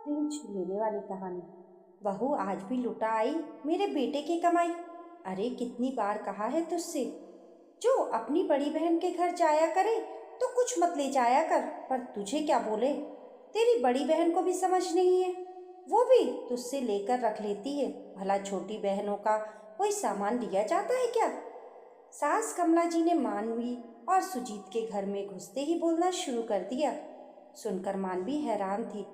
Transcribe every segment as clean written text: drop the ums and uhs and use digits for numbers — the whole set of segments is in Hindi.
दिल छू लेने वाली कहानी। बहू आज भी लुटा आई मेरे बेटे की कमाई। अरे कितनी बार कहा है तुझसे, जो अपनी बड़ी बहन के घर जाया करे तो कुछ मत ले जाया कर। पर तुझे क्या बोले, तेरी बड़ी बहन को भी समझ नहीं है, वो भी तुझसे लेकर रख लेती है। भला छोटी बहनों का कोई सामान लिया जाता है क्या। सास कमला जी ने मानवी और सुजीत के घर में घुसते ही बोलना शुरू कर दिया। सुनकर मानवी हैरान थी।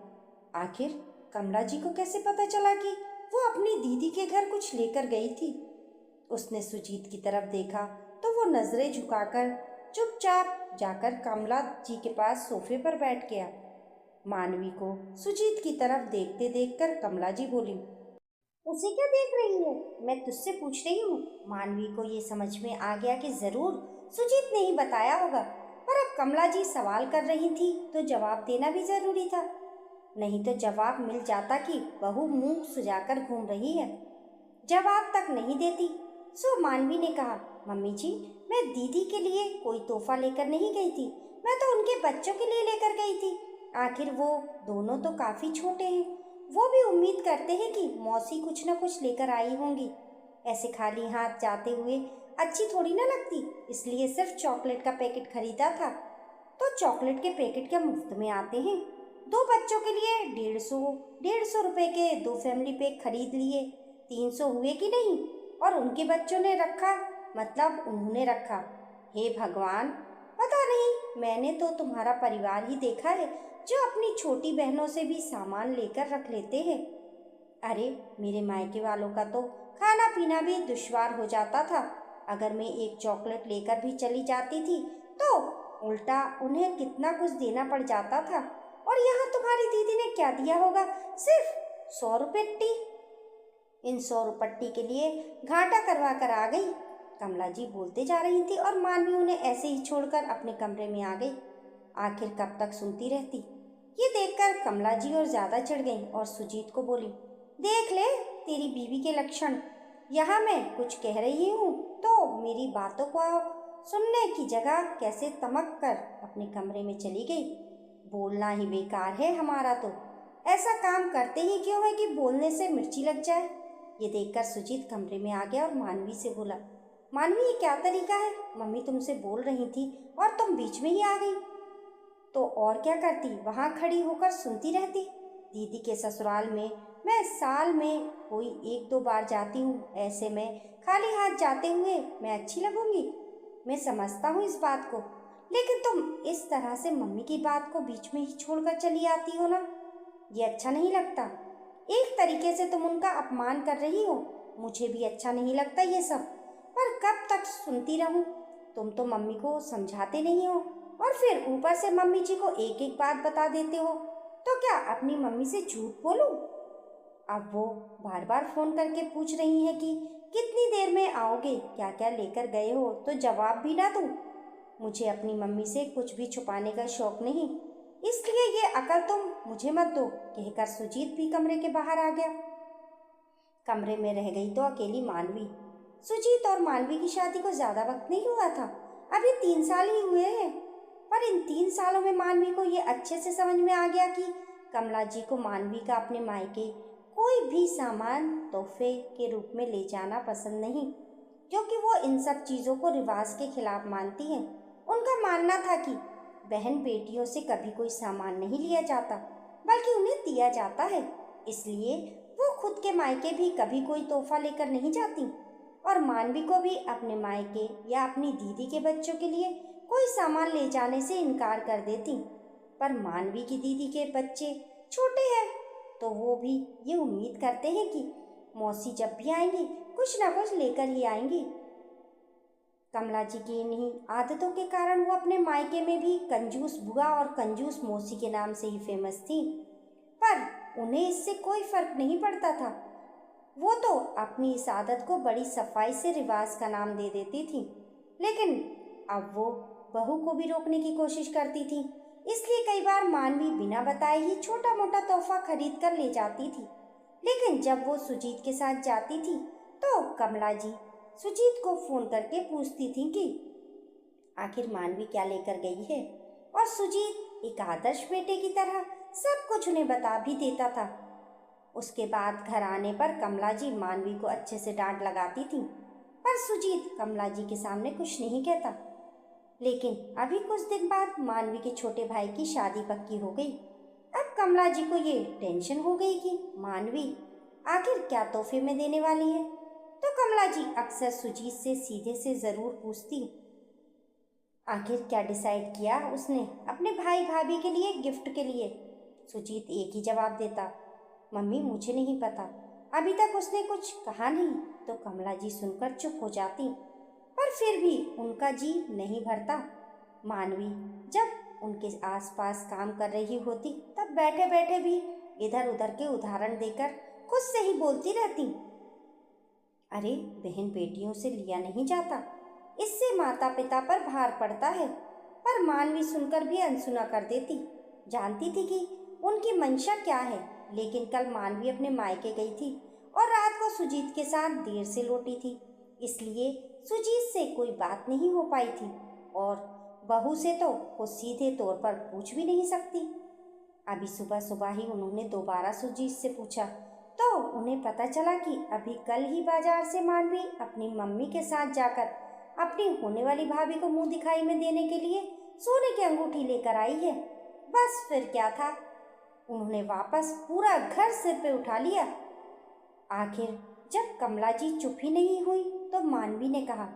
आखिर कमला जी को कैसे पता चला कि वो अपनी दीदी के घर कुछ लेकर गई थी। उसने सुजीत की तरफ देखा तो वो नजरें झुकाकर चुपचाप जाकर कमला जी के पास सोफे पर बैठ गया। मानवी को सुजीत की तरफ देखते देखकर कमला जी बोली, उसे क्या देख रही है, मैं तुझसे पूछ रही हूँ। मानवी को ये समझ में आ गया कि जरूर सुजीत ने ही बताया होगा, पर अब कमला जी सवाल कर रही थी तो जवाब देना भी जरूरी था। नहीं तो जवाब मिल जाता कि बहू मुंह सुजाकर घूम रही है। जवाब तक नहीं देती। सो मानवी ने कहा, मम्मी जी, मैं दीदी के लिए कोई तोहफा लेकर नहीं गई थी, मैं तो उनके बच्चों के लिए लेकर गई थी। आखिर वो दोनों तो काफी छोटे हैं, वो भी उम्मीद करते हैं कि मौसी कुछ न कुछ लेकर आई होंगी। ऐसे खाली हाथ जाते हुए अच्छी थोड़ी ना लगती, इसलिए सिर्फ चॉकलेट का पैकेट खरीदा था। तो चॉकलेट के पैकेट क्या मुफ्त में आते हैं। दो बच्चों के लिए 150 रुपए के दो फैमिली पैक खरीद लिए। 300 हुए कि नहीं। और उनके बच्चों ने रखा, मतलब उन्होंने रखा। हे भगवान, पता नहीं, मैंने तो तुम्हारा परिवार ही देखा है जो अपनी छोटी बहनों से भी सामान लेकर रख लेते हैं। अरे मेरे मायके वालों का तो खाना पीना भी दुश्वार हो जाता था। अगर मैं एक चॉकलेट लेकर भी चली जाती थी तो उल्टा उन्हें कितना कुछ देना पड़ जाता था। और यहाँ तुम्हारी दीदी ने क्या दिया होगा, सिर्फ 100 रुपये। इन 100 रुपट्टी के लिए घाटा करवा कर आ गई। कमला जी बोलते जा रही थी और मानवी उन्हें ऐसे ही छोड़कर अपने कमरे में आ गई। आखिर कब तक सुनती रहती। ये देखकर कमला जी और ज्यादा चिढ़ गई और सुजीत को बोली, देख ले तेरी बीवी के लक्षण। यहाँ मैं कुछ कह रही हूँ तो मेरी बातों को सुनने की जगह कैसे तमक कर अपने कमरे में चली गई। बोलना ही बेकार है हमारा तो। ऐसा काम करते ही क्यों है कि बोलने से मिर्ची लग जाए। ये देखकर सुजीत कमरे में आ गया और मानवी से बोला, मानवी ये क्या तरीका है, मम्मी तुमसे बोल रही थी और तुम बीच में ही आ गई। तो और क्या करती, वहाँ खड़ी होकर सुनती रहती। दीदी के ससुराल में मैं साल में कोई 1-2 बार जाती हूँ, ऐसे में खाली हाथ जाते हुए मैं अच्छी लगूंगी। मैं समझता हूँ इस बात को, लेकिन तुम इस तरह से मम्मी की बात को बीच में ही छोड़कर चली आती हो ना, ये अच्छा नहीं लगता। एक तरीके से तुम उनका अपमान कर रही हो। मुझे भी अच्छा नहीं लगता ये सब, पर कब तक सुनती रहूं। तुम तो मम्मी को समझाते नहीं हो और फिर ऊपर से मम्मी जी को एक एक बात बता देते हो। तो क्या अपनी मम्मी से झूठ बोलूं। अब वो बार बार फोन करके पूछ रही हैं कि कितनी देर में आओगे, क्या क्या लेकर गए हो, तो जवाब भी ना दूं। मुझे अपनी मम्मी से कुछ भी छुपाने का शौक नहीं, इसलिए ये अकल तुम मुझे मत दो, कहकर सुजीत भी कमरे के बाहर आ गया। कमरे में रह गई तो अकेली मानवी। सुजीत और मानवी की शादी को ज्यादा वक्त नहीं हुआ था, अभी 3 साल ही हुए हैं। पर इन 3 सालों में मानवी को ये अच्छे से समझ में आ गया कि कमला जी को मानवी का अपने मायके कोई भी सामान तोहफे के रूप में ले जाना पसंद नहीं, क्योंकि वो इन सब चीजों को रिवाज के खिलाफ मानती हैं। उनका मानना था कि बहन बेटियों से कभी कोई सामान नहीं लिया जाता, बल्कि उन्हें दिया जाता है। इसलिए वो खुद के मायके भी कभी कोई तोहफा लेकर नहीं जाती और मानवी को भी अपने मायके या अपनी दीदी के बच्चों के लिए कोई सामान ले जाने से इनकार कर देती। पर मानवी की दीदी के बच्चे छोटे हैं, तो वो भी ये उम्मीद करते हैं कि मौसी जब भी आएंगी कुछ ना कुछ लेकर ही आएंगी। कमला जी की इन्हीं आदतों के कारण वो अपने मायके में भी कंजूस बुआ और कंजूस मौसी के नाम से ही फेमस थी। पर उन्हें इससे कोई फर्क नहीं पड़ता था। वो तो अपनी इस आदत को बड़ी सफाई से रिवाज का नाम दे देती थी। लेकिन अब वो बहू को भी रोकने की कोशिश करती थी, इसलिए कई बार मानवी बिना बताए ही छोटा मोटा तोहफा खरीद कर ले जाती थी। लेकिन जब वो सुजीत के साथ जाती थी तो कमला जी सुजीत को फोन करके पूछती थी कि आखिर मानवी क्या लेकर गई है। और सुजीत एक आदर्श बेटे की तरह सब कुछ उन्हें बता भी देता था। उसके बाद घर आने पर कमला जी मानवी को अच्छे से डांट लगाती थी, पर सुजीत कमला जी के सामने कुछ नहीं कहता। लेकिन अभी कुछ दिन बाद मानवी के छोटे भाई की शादी पक्की हो गई। अब कमला जी को ये टेंशन हो गई कि मानवी आखिर क्या तोहफे में देने वाली है। तो कमला जी अक्सर सुजीत से सीधे से जरूर पूछती, आखिर क्या डिसाइड किया उसने अपने भाई भाभी के लिए गिफ्ट के लिए। सुजीत एक ही जवाब देता, मम्मी मुझे नहीं पता, अभी तक उसने कुछ कहा नहीं। तो कमला जी सुनकर चुप हो जाती, पर फिर भी उनका जी नहीं भरता। मानवी जब उनके आसपास काम कर रही होती तब बैठे बैठे भी इधर उधर के उदाहरण देकर खुद से ही बोलती रहती, अरे बहन बेटियों से लिया नहीं जाता, इससे माता पिता पर भार पड़ता है। पर मानवी सुनकर भी अनसुना कर देती। जानती थी कि उनकी मंशा क्या है। लेकिन कल मानवी अपने मायके गई थी और रात को सुजीत के साथ देर से लौटी थी, इसलिए सुजीत से कोई बात नहीं हो पाई थी और बहू से तो वो सीधे तौर पर पूछ भी नहीं सकती। अभी सुबह सुबह ही उन्होंने दोबारा सुजीत से पूछा तो उन्हें पता चला कि अभी कल ही बाजार से मानवी अपनी मम्मी के साथ जाकर अपनी होने वाली भाभी को मुंह दिखाई में देने के लिए सोने की अंगूठी लेकर आई है। बस फिर क्या था, उन्होंने वापस पूरा घर सिर पे उठा लिया। आखिर जब कमला जी चुप ही नहीं हुई तो मानवी ने कहा,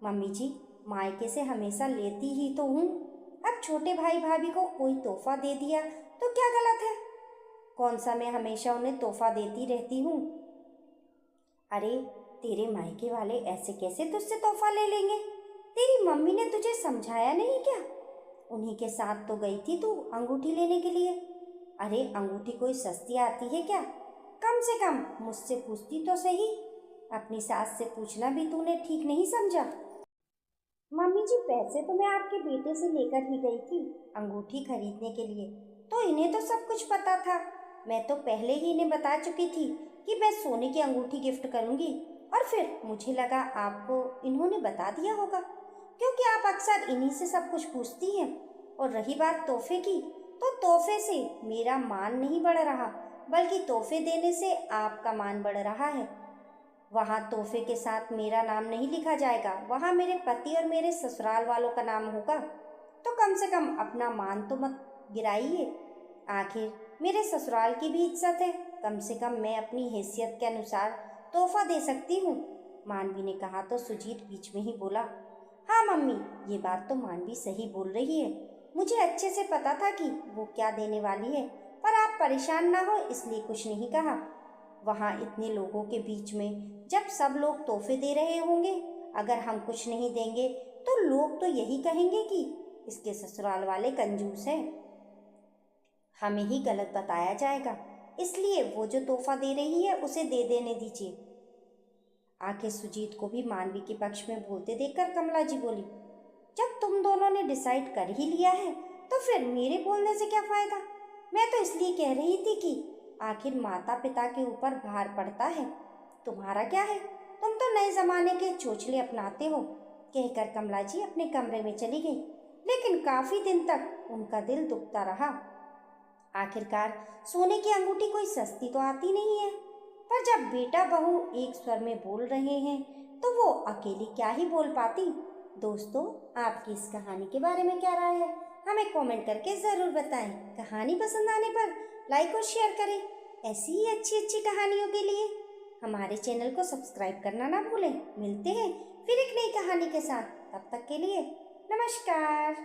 मम्मी जी मायके से हमेशा लेती ही तो हूँ, अब छोटे भाई भाभी को कोई तोहफा दे दिया तो क्या गलत है। कौन सा मैं हमेशा उन्हें तोहफा देती रहती हूँ। अरे तेरे मायके वाले ऐसे कैसे तुझसे तोहफा ले लेंगे, तेरी मम्मी ने तुझे समझाया नहीं क्या, उन्हीं के साथ तो गई थी तू अंगूठी लेने के लिए। अरे अंगूठी कोई सस्ती आती है क्या, कम से कम मुझसे पूछती तो सही, अपनी सास से पूछना भी तूने ठीक नहीं समझा। मम्मी जी पैसे तो मैं आपके बेटे से लेकर ही गई थी अंगूठी खरीदने के लिए, तो इन्हें तो सब कुछ पता था। मैं तो पहले ही इन्हें बता चुकी थी कि मैं सोने की अंगूठी गिफ्ट करूंगी, और फिर मुझे लगा आपको इन्होंने बता दिया होगा, क्योंकि आप अक्सर इन्हीं से सब कुछ पूछती हैं। और रही बात तोहफे की, तो तोहफे से मेरा मान नहीं बढ़ रहा, बल्कि तोहफे देने से आपका मान बढ़ रहा है। वहाँ तोहफे के साथ मेरा नाम नहीं लिखा जाएगा, वहाँ मेरे पति और मेरे ससुराल वालों का नाम होगा। तो कम से कम अपना मान तो मत गिराइए, आखिर मेरे ससुराल की भी इज्जत है, कम से कम मैं अपनी हैसियत के अनुसार तोहफा दे सकती हूँ। मानवी ने कहा तो सुजीत बीच में ही बोला, हाँ मम्मी ये बात तो मानवी सही बोल रही है, मुझे अच्छे से पता था कि वो क्या देने वाली है, पर आप परेशान ना हो इसलिए कुछ नहीं कहा। वहाँ इतने लोगों के बीच में जब सब लोग तोहफे दे रहे होंगे, अगर हम कुछ नहीं देंगे तो लोग तो यही कहेंगे कि इसके ससुराल वाले कंजूस हैं, हमें ही गलत बताया जाएगा, इसलिए वो जो तोहफा दे रही है उसे दे देने दीजिए। आखिर सुजीत को भी मानवी के पक्ष में बोलते देखकर कमला जी बोली, जब तुम दोनों ने डिसाइड कर ही लिया है तो फिर मेरे बोलने से क्या फायदा। मैं तो इसलिए कह रही थी कि आखिर माता पिता के ऊपर भार पड़ता है, तुम्हारा क्या है, तुम तो नए जमाने के चोचले अपनाते हो। कहकर कमला जी अपने कमरे में चली गई, लेकिन काफी दिन तक उनका दिल दुखता रहा। आखिरकार सोने की अंगूठी कोई सस्ती तो आती नहीं है, पर जब बेटा बहू एक स्वर में बोल रहे हैं तो वो अकेली क्या ही बोल पाती। दोस्तों आपकी इस कहानी के बारे में क्या राय है, हमें कमेंट करके ज़रूर बताएं। कहानी पसंद आने पर लाइक और शेयर करें। ऐसी ही अच्छी अच्छी कहानियों के लिए हमारे चैनल को सब्सक्राइब करना ना भूलें। मिलते हैं फिर एक नई कहानी के साथ, तब तक के लिए नमस्कार।